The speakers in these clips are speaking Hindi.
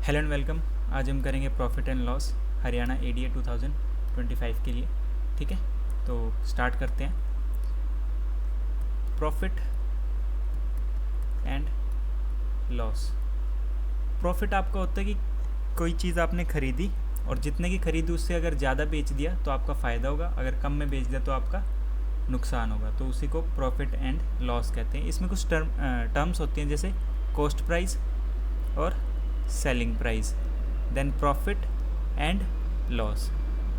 Hello and welcome. आज हम करेंगे profit and loss Haryana ADA 2025 के लिए। ठीक है, तो स्टार्ट करते हैं। Profit and loss. प्रॉफिट आपका होता है कि कोई चीज़ आपने खरीदी और जितने की खरीदी उससे अगर ज़्यादा बेच दिया तो आपका फ़ायदा होगा, अगर कम में बेच दिया तो आपका नुकसान होगा, तो उसी को प्रॉफिट एंड लॉस कहते हैं। इसमें कुछ टर्म्स होती हैं, जैसे कॉस्ट प्राइस और selling price, then profit and loss.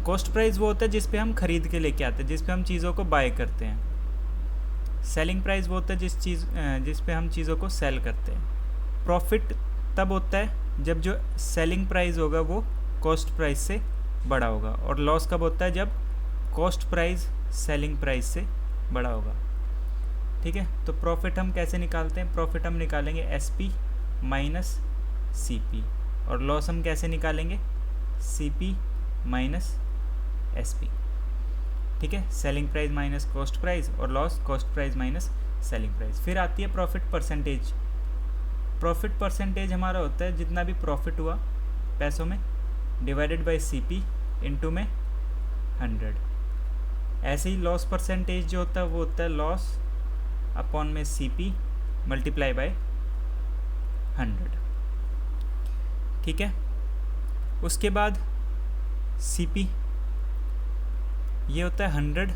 Cost price वो होता है जिस पे हम खरीद के लेके आते हैं, जिस पे हम चीज़ों को बाय करते हैं। सेलिंग प्राइस वो होता है जिस पे हम चीज़ों को सेल करते हैं। प्रॉफिट तब होता है जब जो सेलिंग प्राइस होगा वो कॉस्ट प्राइस से बड़ा होगा, और लॉस कब होता है जब कॉस्ट प्राइस सेलिंग प्राइस से बड़ा होगा। ठीक है, तो प्रॉफिट हम कैसे निकालते हैं? प्रॉफिट हम निकालेंगे एसपी माइनस सीपी, और लॉस हम कैसे निकालेंगे? CP minus SP. ठीक है, selling price minus cost price, और loss cost price minus selling price. फिर आती है प्रॉफिट परसेंटेज। प्रॉफिट परसेंटेज हमारा होता है जितना भी प्रॉफिट हुआ पैसों में डिवाइडेड बाय सीपी इनटू में 100। ऐसे ही लॉस परसेंटेज जो होता है वो होता है लॉस अपॉन में सीपी मल्टीप्लाई बाय 100। ठीक है, उसके बाद सीपी ये होता है 100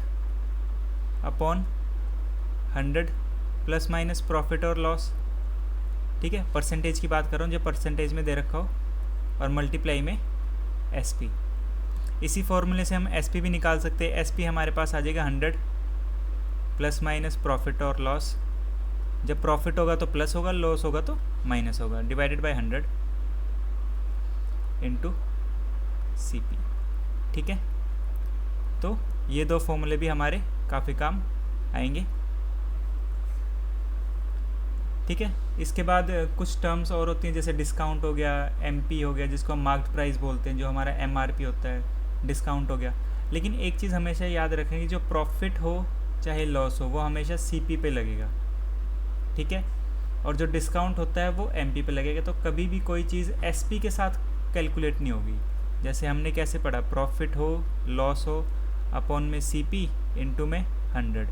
अपॉन 100 प्लस माइनस प्रॉफिट और लॉस। ठीक है, परसेंटेज की बात कर रहा हूँ जो परसेंटेज में दे रखा हो, और मल्टीप्लाई में एसपी। इसी फॉर्मूले से हम एसपी भी निकाल सकते हैं। एसपी हमारे पास आ जाएगा 100 प्लस माइनस प्रॉफिट और लॉस। जब प्रॉफिट होगा तो प्लस होगा, लॉस होगा तो माइनस होगा, डिवाइडेड बाय 100 इंटू सीपी। ठीक है, तो ये दो फॉर्मूले भी हमारे काफ़ी काम आएंगे। ठीक है, इसके बाद कुछ टर्म्स और होती हैं, जैसे डिस्काउंट हो गया, एमपी हो गया जिसको हम मार्केट प्राइस बोलते हैं, जो हमारा एमआरपी होता है, डिस्काउंट हो गया। लेकिन एक चीज़ हमेशा याद रखें कि जो प्रॉफिट हो चाहे लॉस हो वो हमेशा सीपी पे लगेगा। ठीक है, और जो डिस्काउंट होता है वो एमपी पे लगेगा। तो कभी भी कोई चीज़ एसपी के साथ कैलकुलेट नहीं होगी। जैसे हमने कैसे पढ़ा, प्रॉफिट हो लॉस हो अपॉन में सीपी इनटू में 100।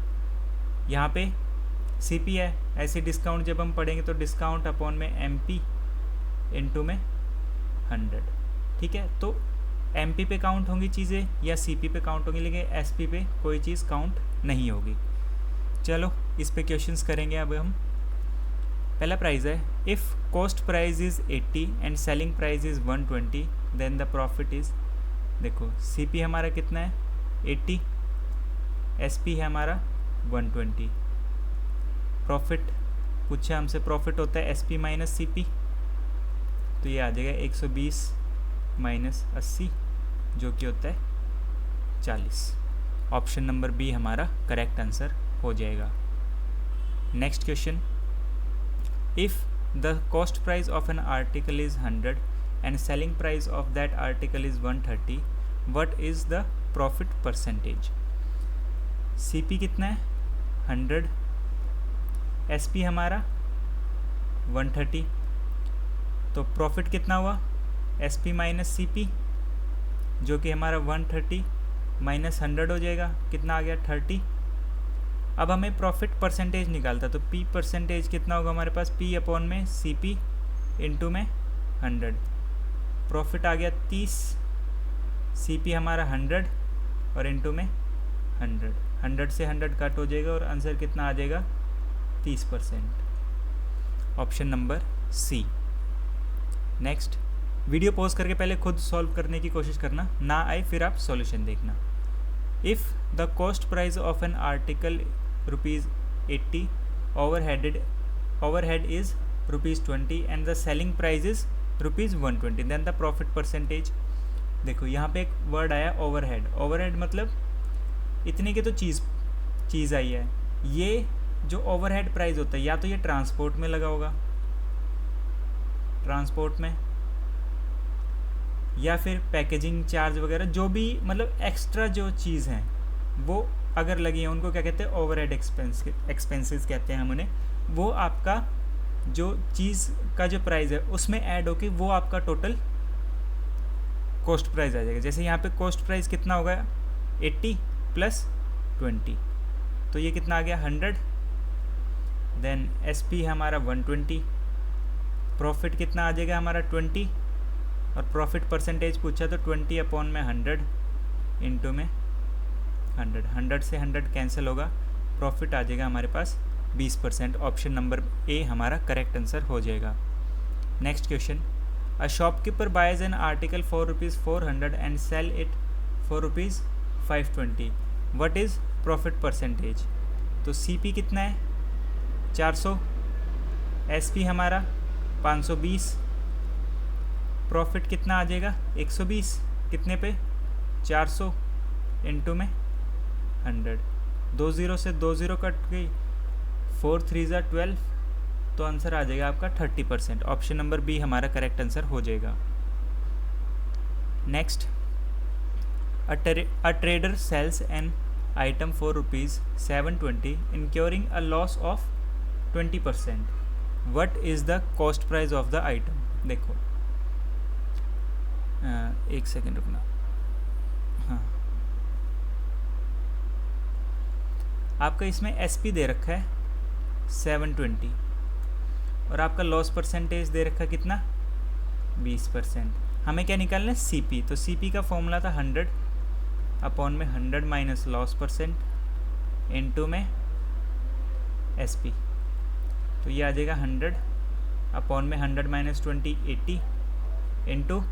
यहाँ पे सीपी है। ऐसे डिस्काउंट जब हम पढ़ेंगे तो डिस्काउंट अपॉन में एमपी इनटू में 100। ठीक है, तो एमपी पे काउंट होंगी चीज़ें या सीपी पे काउंट होंगी, लेकिन एसपी पे कोई चीज़ काउंट नहीं होगी। चलो इस पे क्वेश्चंस करेंगे अब हम। पहला प्राइस है, if cost price is 80 and selling price is 120 then the profit is. देखो सीपी हमारा कितना है 80, एसपी है हमारा 120। प्रॉफिट पूछा हमसे, प्रॉफिट होता है एसपी माइनस सीपी, तो ये आ जाएगा 120 माइनस 80 जो कि होता है 40। ऑप्शन नंबर बी हमारा करेक्ट आंसर हो जाएगा। Next question, if the cost price of an article is 100 and selling price of that article is 130, what is the profit percentage? CP कितना है 100, SP हमारा 130, तो प्रॉफिट कितना हुआ SP माइनस CP जो कि हमारा 130 माइनस 100 हो जाएगा, कितना आ गया 30। अब हमें प्रॉफिट परसेंटेज निकालता, तो P परसेंटेज कितना होगा हमारे पास, P अपॉन में CP इनटू में 100। प्रॉफिट आ गया 30, CP हमारा 100 और इनटू में 100। 100 से 100 कट हो जाएगा और आंसर कितना आ जाएगा 30%। Option number C. Next, video pause करके पहले खुद सॉल्व करने की कोशिश करना, ना आए फिर आप सॉल्यूशन देखना। If the cost price of an article ₹80, overhead is ₹20 and the selling price is ₹120, then the profit percentage। देखो यहाँ पे एक वर्ड आया ओवरहेड। ओवरहेड मतलब इतने की तो चीज़ आई है। ये जो ओवरहेड प्राइस होता है या तो ये ट्रांसपोर्ट में लगा होगा, ट्रांसपोर्ट में, या फिर पैकेजिंग चार्ज वगैरह, जो भी मतलब एक्स्ट्रा जो चीज़ हैं वो अगर लगी है उनको क्या कहते हैं ओवरहेड एक्सपेंसेस कहते हैं हम उन्हें। वो आपका जो चीज़ का जो प्राइस है उसमें ऐड होके वो आपका टोटल कॉस्ट प्राइस आ जाएगा। जैसे यहाँ पे कॉस्ट प्राइस कितना होगा 80 प्लस 20, तो ये कितना आ गया 100। देन SP हमारा 120, प्रॉफिट कितना आ जाएगा हमारा 20, और प्रॉफिट परसेंटेज पूछा तो 20 अपॉन में 100 इंटू में 100, 100 से 100 कैंसिल होगा, प्रॉफिट आ जाएगा हमारे पास 20%। ऑप्शन नंबर ए हमारा करेक्ट आंसर हो जाएगा। Next question, a shopkeeper buys an article for ₹400 and sell it for ₹520, what is profit percentage? तो CP कितना है 400, SP हमारा 520, प्रॉफिट कितना आ जाएगा 120, कितने पे 400 इंटू में 100, 2 0 से 2 0 कट गई, 4 3 12, तो आंसर आ जाएगा आपका 30%। ऑप्शन नंबर बी हमारा करेक्ट आंसर हो जाएगा। Next, a trader sells an item for ₹720 incurring a loss of 20%, what is the cost price of the item? देखो एक सेकेंड रुकना, हाँ आपका इसमें SP दे रखा है 720 और आपका लॉस परसेंटेज दे रखा है कितना 20%। हमें क्या निकालना है CP, तो CP का फॉर्मूला था 100 अपॉन में 100 माइनस लॉस परसेंट इंटू में SP, तो ये आ जाएगा 100 अपॉन में 100 माइनस 20 80 इंटू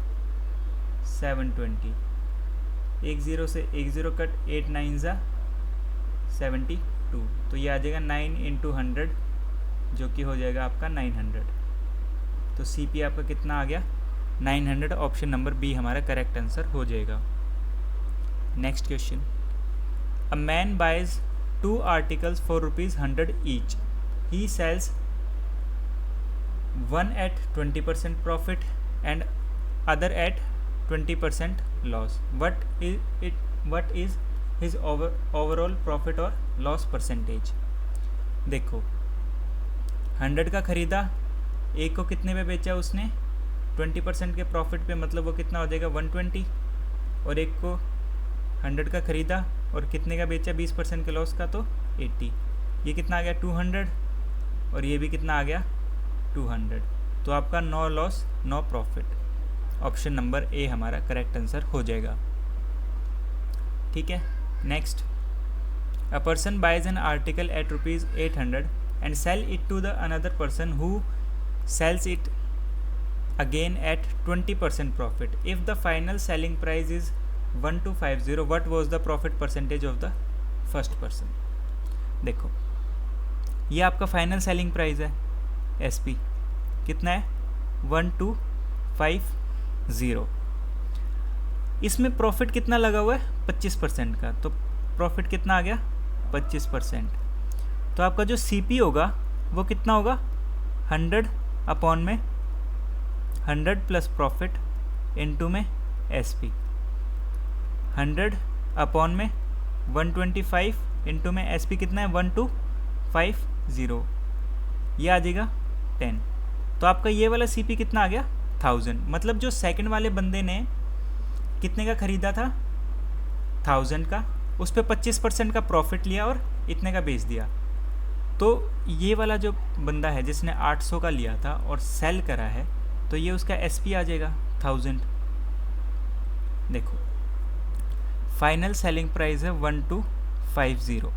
720, 1 0 से 1 0 कट, 8 9 72, तो ये आ जाएगा 9 इंटू 100 जो कि हो जाएगा आपका 900। तो CP आपका कितना आ गया 900। ऑप्शन नंबर बी हमारा करेक्ट आंसर हो जाएगा। Next question, a man buys 2 articles for ₹100 each, he sells one at 20% profit and other at 20% loss, what is his overall profit or loss percentage? देखो 100 का खरीदा, एक को कितने पे बेचा उसने 20% के प्रॉफिट पे, मतलब वो कितना हो जाएगा 120, और एक को 100 का खरीदा और कितने का बेचा 20% के लॉस का, तो 80, ये कितना आ गया 200, और ये भी कितना आ गया 200, तो आपका no loss no profit. Option number A हमारा करेक्ट आंसर हो जाएगा। ठीक है, next, a person buys an article at ₹800 and sell it to the another person who sells it again at 20% profit, if the final selling price is 1250, what was the profit percentage of the first person? देखो ये आपका फाइनल सेलिंग प्राइस है SP, कितना है 1250, इसमें प्रॉफिट कितना लगा हुआ है 25% का, तो प्रॉफिट कितना आ गया 25%। तो आपका जो CP होगा वो कितना होगा 100 अपॉन में 100 प्लस प्रॉफिट इंटू में SP, 100 अपॉन में 125 इंटू में SP कितना है 1250, ये आ जाएगा 10। तो आपका ये वाला CP कितना आ गया 1000, मतलब जो सेकंड वाले बंदे ने कितने का ख़रीदा था 1000 का, उस पर 25% का प्रॉफिट लिया और इतने का बेच दिया। तो ये वाला जो बंदा है जिसने 800 का लिया था और सेल करा है, तो ये उसका SP आ जाएगा 1000। देखो फाइनल सेलिंग प्राइस है 1250,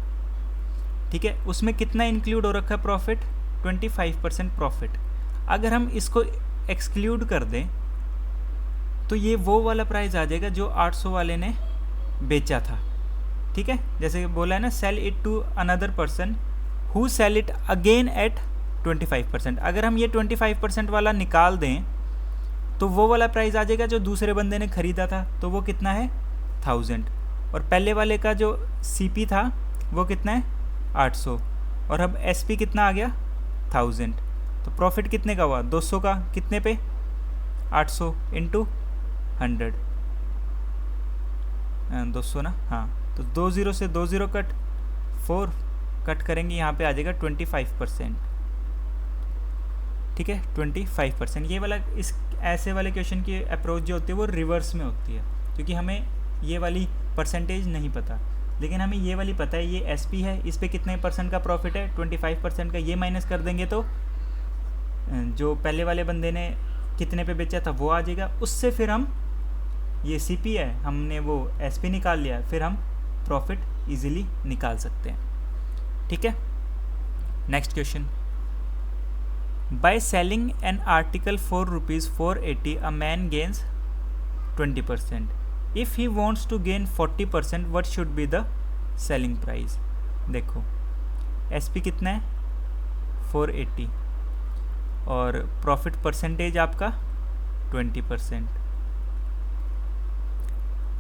ठीक है, उसमें कितना इंक्लूड हो रखा है प्रॉफिट 25% प्रॉफिट। अगर हम इसको एक्सक्लूड कर दें तो ये वो वाला प्राइस आ जाएगा जो 800 वाले ने बेचा था। ठीक है, जैसे बोला है ना, sell it to another person who sell it again at 25%। अगर हम ये 25% वाला निकाल दें तो वो वाला प्राइस आ जाएगा जो दूसरे बंदे ने ख़रीदा था, तो वो कितना है 1000, और पहले वाले का जो CP था वो कितना है 800, और अब SP कितना आ गया 1000। तो प्रॉफिट कितने का हुआ 200 का, कितने पे 800 इंटू 100, 200 ना, हाँ, तो 20 से 20 कट 4 कट करेंगे, यहाँ पे आ जाएगा 25%। ठीक है, 25%। ये वाला इस ऐसे वाले क्वेश्चन की अप्रोच जो होती है वो रिवर्स में होती है, क्योंकि हमें ये वाली परसेंटेज नहीं पता, लेकिन हमें ये वाली पता है। ये एसपी है, इस पे कितने परसेंट का प्रॉफिट है, 25% का। ये माइनस कर देंगे तो जो पहले वाले बंदे ने कितने पे बेचा था वो आ जाएगा। उससे फिर हम, ये सीपी है, हमने वो एसपी निकाल लिया, फिर हम प्रॉफिट इजीली निकाल सकते हैं। ठीक है, next question. By selling an article for ₹480 a man gains 20%. If he wants to gain 40%, what should be the selling price. देखो एसपी कितना है, 480, और प्रॉफिट परसेंटेज आपका 20%।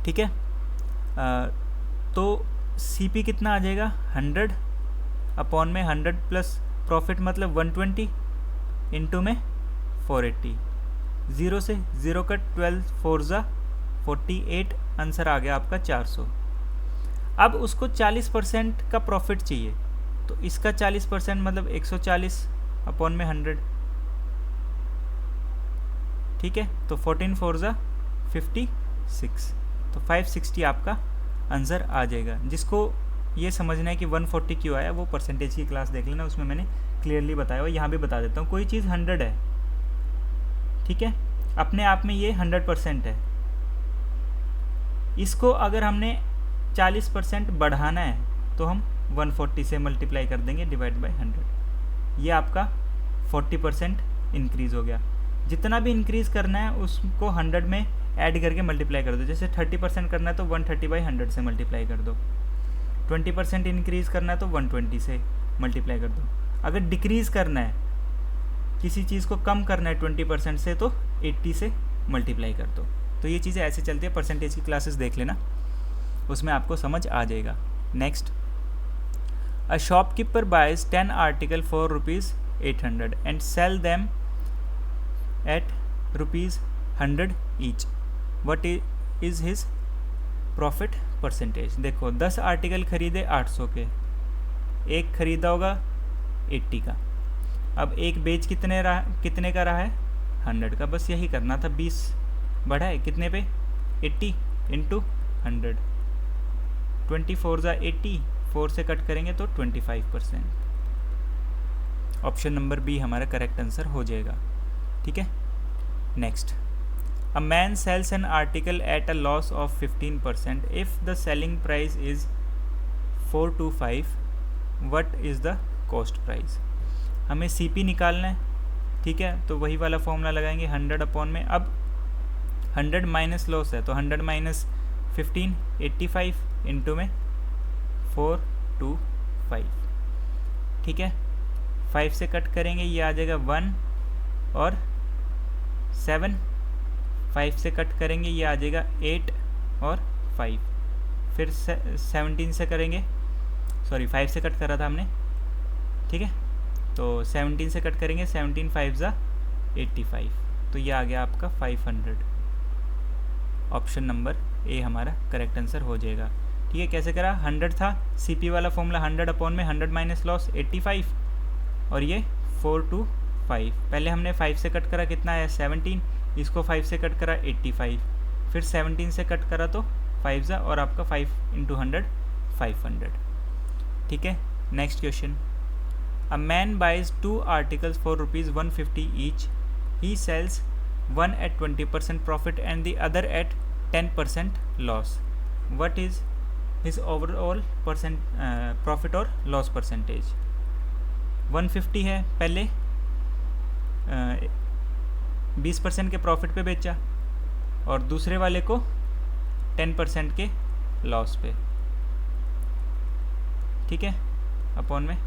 ठीक है, तो सीपी कितना आ जाएगा, 100 अपॉन में 100 प्लस प्रॉफिट मतलब 120 इंटू में 480। 0 से 0 कट, 12 4 ज़ा 48, आंसर आ गया आपका 400। अब उसको 40% का प्रॉफिट चाहिए, तो इसका 40% मतलब 140 अपॉन में 100। ठीक है, तो 14 4 ज़ा 56, तो 560 आपका आंसर आ जाएगा। जिसको ये समझना है कि 140 क्यों आया, वो परसेंटेज की क्लास देख लेना, उसमें मैंने क्लियरली बताया हुआ। यहाँ भी बता देता हूँ, कोई चीज़ 100 है, ठीक है, अपने आप में ये 100% है। इसको अगर हमने 40% बढ़ाना है तो हम 140 से मल्टीप्लाई कर देंगे डिवाइड बाय 100। ये आपका 40% इंक्रीज़ हो गया। जितना भी इंक्रीज़ करना है उसको 100 में ऐड करके मल्टीप्लाई कर दो। जैसे 30% करना है तो 130 बाई 100 से मल्टीप्लाई कर दो। 20% इंक्रीज़ करना है तो 120 से मल्टीप्लाई कर दो। अगर डिक्रीज़ करना है, किसी चीज़ को कम करना है 20% से, तो 80 से मल्टीप्लाई कर दो। तो ये चीज़ें ऐसे चलती है। परसेंटेज की क्लासेस देख लेना, उसमें आपको समझ आ जाएगा। Next, a shopkeeper buys 10 article for ₹800 and sell them at ₹100 each. What is his profit percentage. देखो 10 आर्टिकल खरीदे 800 के, एक खरीदा होगा 80 का। अब एक बेच कितने का रहा है, 100 का। बस यही करना था, 20 बढ़ा है कितने पे, 80 इंटू 100। 24 ज़ा 80, 4 से कट करेंगे तो 25%। ऑप्शन नंबर बी हमारा करेक्ट आंसर हो जाएगा। ठीक है, next, a man sells an article at a loss of 15%। If the selling price is 425, what is the cost price. हमें सीपी निकालना है, ठीक है, तो वही वाला फॉर्मूला लगाएंगे 100 अपॉन में। अब 100 माइनस लॉस है तो 100 माइनस 15, 85 इंटू में 425। ठीक है, 5 से कट करेंगे, ये आ जाएगा 1 और 7। 5 से कट करेंगे, ये आ जाएगा 8 और 5। फिर 17 से करेंगे, सॉरी 5 से कट करा था हमने, ठीक है, तो 17 से कट करेंगे, 17 5 ज़ा 85, तो ये आ गया आपका 500। ऑप्शन नंबर ए हमारा करेक्ट आंसर हो जाएगा। ठीक है, कैसे करा, 100 था, सीपी वाला फॉर्मूला 100 अपॉन में 100 माइनस लॉस 85, और ये 425। पहले हमने 5 से कट करा, कितना है 17, इसको 5 से कट करा 85, फिर 17 से कट करा तो 5 ज़ा, और आपका 5 इंटू 100 500। ठीक है, next question, a man buys 2 articles for ₹150 each. He sells one at 20% profit and the other at 10% loss. What is his overall profit or loss percentage? 150 है, पहले 20% के प्रॉफिट पे बेचा और दूसरे वाले को 10% के लॉस पे। ठीक है, अपॉन में,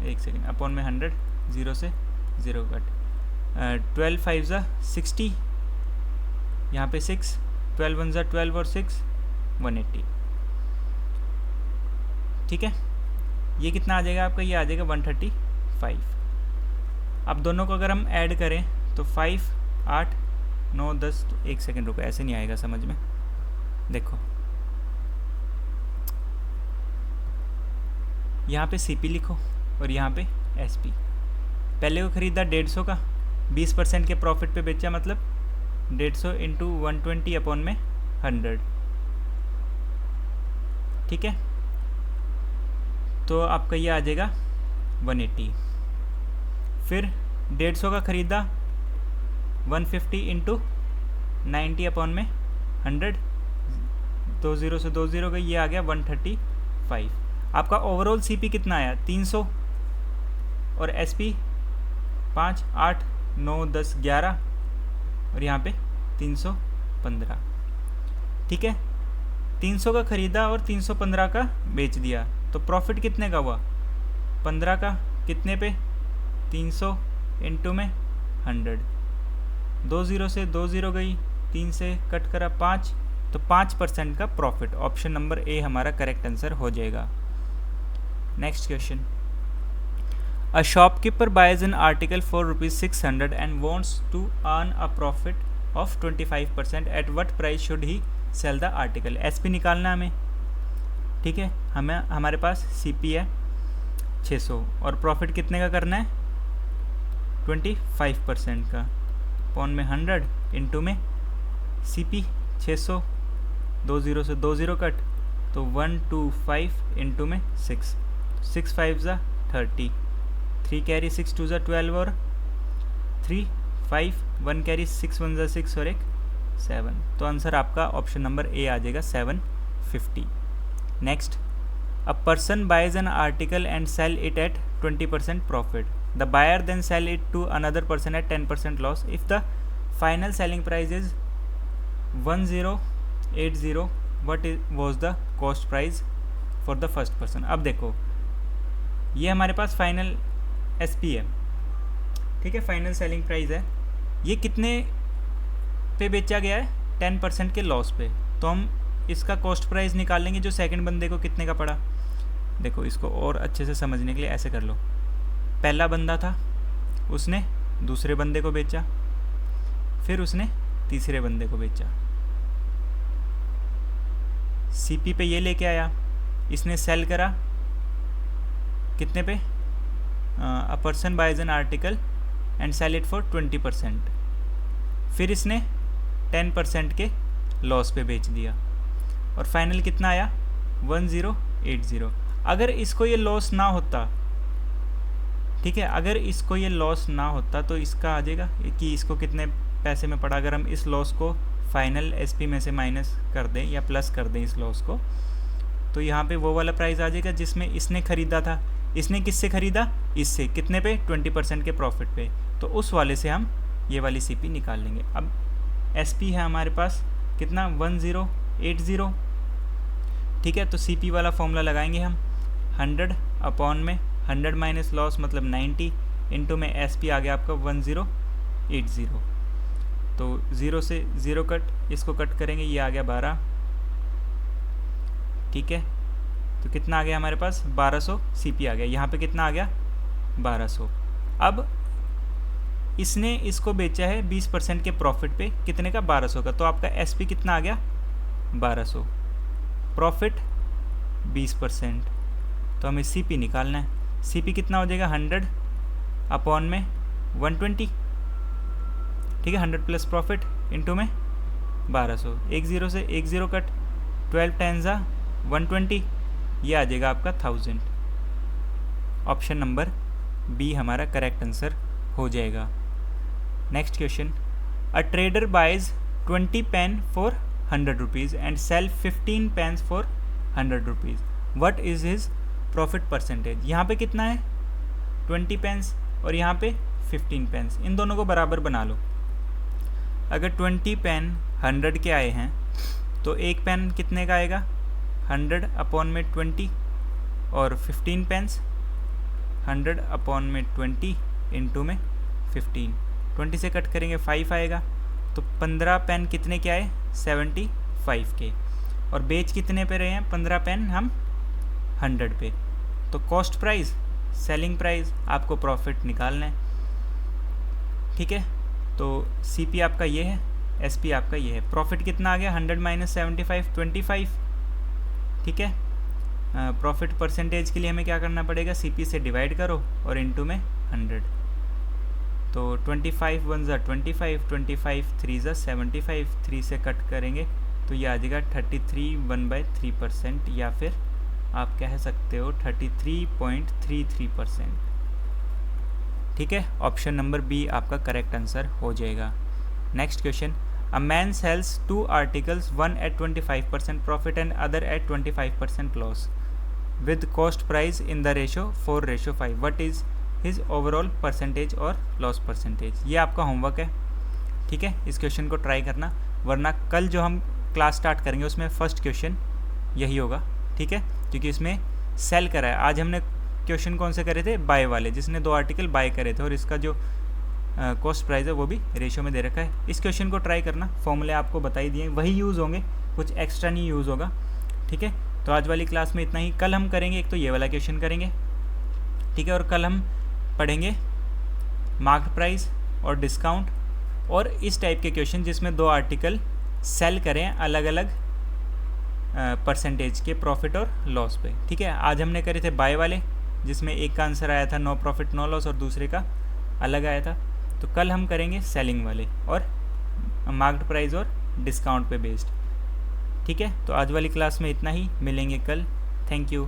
एक सेकेंड, अपॉन में 100, 0 से 0 कट, 12 5 ज़ा 60, यहाँ पे 6, 12 1 ज़ा 12 और 6 180। ठीक है, ये कितना आ जाएगा आपका, ये आ जाएगा 135। अब दोनों को अगर हम ऐड करें तो 5 8 9 10, तो एक सेकेंड रुको, ऐसे नहीं आएगा समझ में। देखो यहाँ पे सीपी लिखो और यहाँ पे एसपी। पहले को ख़रीदा 150 का, 20% के प्रॉफिट पे बेचा, मतलब 150 इंटू 120 अपॉन में 100, ठीक है। तो आपका ये आ जाएगा 180। फिर 150 का ख़रीदा, 150 इंटू 90 अपॉन में 100, 20 से 20 गई, ये आ गया 135। आपका ओवरऑल सीपी कितना आया 300, और एसपी 5, 8, 9, 10, 11, और यहाँ पे 315, ठीक है। 300 का ख़रीदा और 315 का बेच दिया, तो प्रॉफिट कितने का हुआ 15 का, कितने पे 300 इंटू में 100, 20 से 20 गई, 3 से कट करा 5, तो 5% का प्रॉफिट। ऑप्शन नंबर ए हमारा करेक्ट आंसर हो जाएगा। Next question, a shopkeeper buys an article for ₹600 and wants to earn a profit of 25%, at what price should he sell the article. SP निकालना हमें, ठीक है। हमारे पास सीपी है 600 और प्रॉफिट कितने का करना है 25% का, पॉन में 100 इंटू में सीपी 600, 20 से 20 कट, तो 125 इंटू में 6, 6 5 ज़ा 30, 3 कैरी 6 2 ज़ा 12, और 3 5 1 कैरी 6 1 ज़ा 6, और एक 7। तो आंसर आपका ऑप्शन नंबर ए आ जाएगा 750। Next, a person buys an article and sell it at 20% profit, the buyer then sell it to another person at 10% loss, if the final selling price is 1080, what was the cost price for the first person. अब देखो ये हमारे पास फाइनल एसपी है, ठीक है, फाइनल सेलिंग प्राइस है, ये कितने पे बेचा गया है 10% के लॉस पे, तो हम इसका कॉस्ट प्राइस निकालेंगे जो सेकंड बंदे को कितने का पड़ा। देखो इसको और अच्छे से समझने के लिए ऐसे कर लो, पहला बंदा था, उसने दूसरे बंदे को बेचा, फिर उसने तीसरे बंदे को बेचा, सीपी पे ये लेके आया, इसने सेल करा कितने पे, a person buys an article and sell it for 20%, फिर इसने 10% के लॉस पे बेच दिया, और फाइनल कितना आया 1080। अगर इसको ये लॉस ना होता, ठीक है, अगर इसको ये लॉस ना होता तो इसका आ जाएगा कि इसको कितने पैसे में पड़ा। अगर हम इस लॉस को फाइनल एसपी में से माइनस कर दें या प्लस कर दें इस लॉस को, तो यहाँ पे वो वाला प्राइस आ जाएगा जिसमें इसने ख़रीदा था। इसने किससे ख़रीदा, इससे, कितने पे 20% के प्रॉफिट पे, तो उस वाले से हम ये वाली सीपी निकाल लेंगे। अब एसपी है हमारे पास कितना 1080, ठीक है, तो सीपी वाला फॉर्मूला लगाएंगे हम 100 अपॉन में 100 माइनस लॉस मतलब 90 इंटू में एसपी आ गया आपका 1080, तो 0 से 0 कट, इसको कट करेंगे, ये आ गया 12, ठीक है, तो कितना आ गया हमारे पास 1200 सीपी आ गया, यहाँ पे कितना आ गया 1200। अब इसने इसको बेचा है 20% के प्रॉफिट पे, कितने का 1200 का, तो आपका एसपी कितना आ गया 1200, प्रॉफिट 20%, तो हमें सीपी निकालना है। सीपी कितना हो जाएगा 100 अपॉन में 120, ठीक है, 100 प्लस प्रॉफिट इंटू में 1200, 10 से 10 कट, 12 10 ज़ा 120, ये आ जाएगा आपका 1000। ऑप्शन नंबर बी हमारा करेक्ट आंसर हो जाएगा। Next question, a trader buys 20 pen for 100 rupees and sell 15 pens for 100 rupees, what is his profit percentage. यहाँ पे कितना है 20 पेन्स और यहाँ पे 15 पेन्स, इन दोनों को बराबर बना लो। अगर 20 पेन 100 के आए हैं तो एक पेन कितने का आएगा 100 अपॉन में 20, और 15 पेन्स 100 अपॉन में 20 इंटू में 15, 20 से कट करेंगे 5 आएगा, तो 15 पेन कितने के आए 75 के, और बेच कितने पे रहे हैं 15 पेन हम 100 पे, तो कॉस्ट प्राइस सेलिंग प्राइस आपको प्रॉफिट निकालना है, ठीक है। तो सीपी आपका ये है, एसपी आपका ये है, प्रॉफिट कितना आ गया 100 माइनस 75 25, ठीक है। प्रॉफिट परसेंटेज के लिए हमें क्या करना पड़ेगा, सीपी से डिवाइड करो और इनटू में 100, तो 25 वन ज़ा 25, 25 3 ज़ा 75, 3 से कट करेंगे तो ये आ जाएगा 33 1/3%, या फिर आप कह सकते हो 33.33%। ठीक है, ऑप्शन नंबर बी आपका करेक्ट आंसर हो जाएगा। Next question, a man sells 2 articles, one at 25% profit and other at 25% loss with cost price in the ratio 4:5, what is his overall percentage और लॉस परसेंटेज। ये आपका होमवर्क है। ठीक है, इस क्वेश्चन को ट्राई करना, वरना कल जो हम क्लास स्टार्ट करेंगे उसमें फर्स्ट क्वेश्चन यही होगा। ठीक है, क्योंकि इसमें सेल करा है। आज हमने क्वेश्चन कौन से करे थे, बाय वाले, जिसने 2 आर्टिकल बाय करे थे, और इसका जो कॉस्ट प्राइस है वो भी रेशो में दे रखा है। इस क्वेश्चन को ट्राई करना, फॉर्मूले आपको बता ही दिए, वही यूज़ होंगे, कुछ एक्स्ट्रा नहीं यूज़ होगा। ठीक है, तो आज वाली क्लास में इतना ही। कल हम करेंगे, एक तो ये वाला क्वेश्चन करेंगे, ठीक है, और कल हम पढ़ेंगे मार्केट प्राइस और डिस्काउंट, और इस टाइप के क्वेश्चन जिसमें 2 आर्टिकल सेल करें अलग अलग परसेंटेज के प्रॉफिट और लॉस पे। ठीक है, आज हमने करे थे बाय वाले, जिसमें एक का आंसर आया था नो प्रॉफिट नो लॉस और दूसरे का अलग आया था। तो कल हम करेंगे सेलिंग वाले और मार्केट प्राइस और डिस्काउंट पे बेस्ड। ठीक है, तो आज वाली क्लास में इतना ही, मिलेंगे कल। Thank you.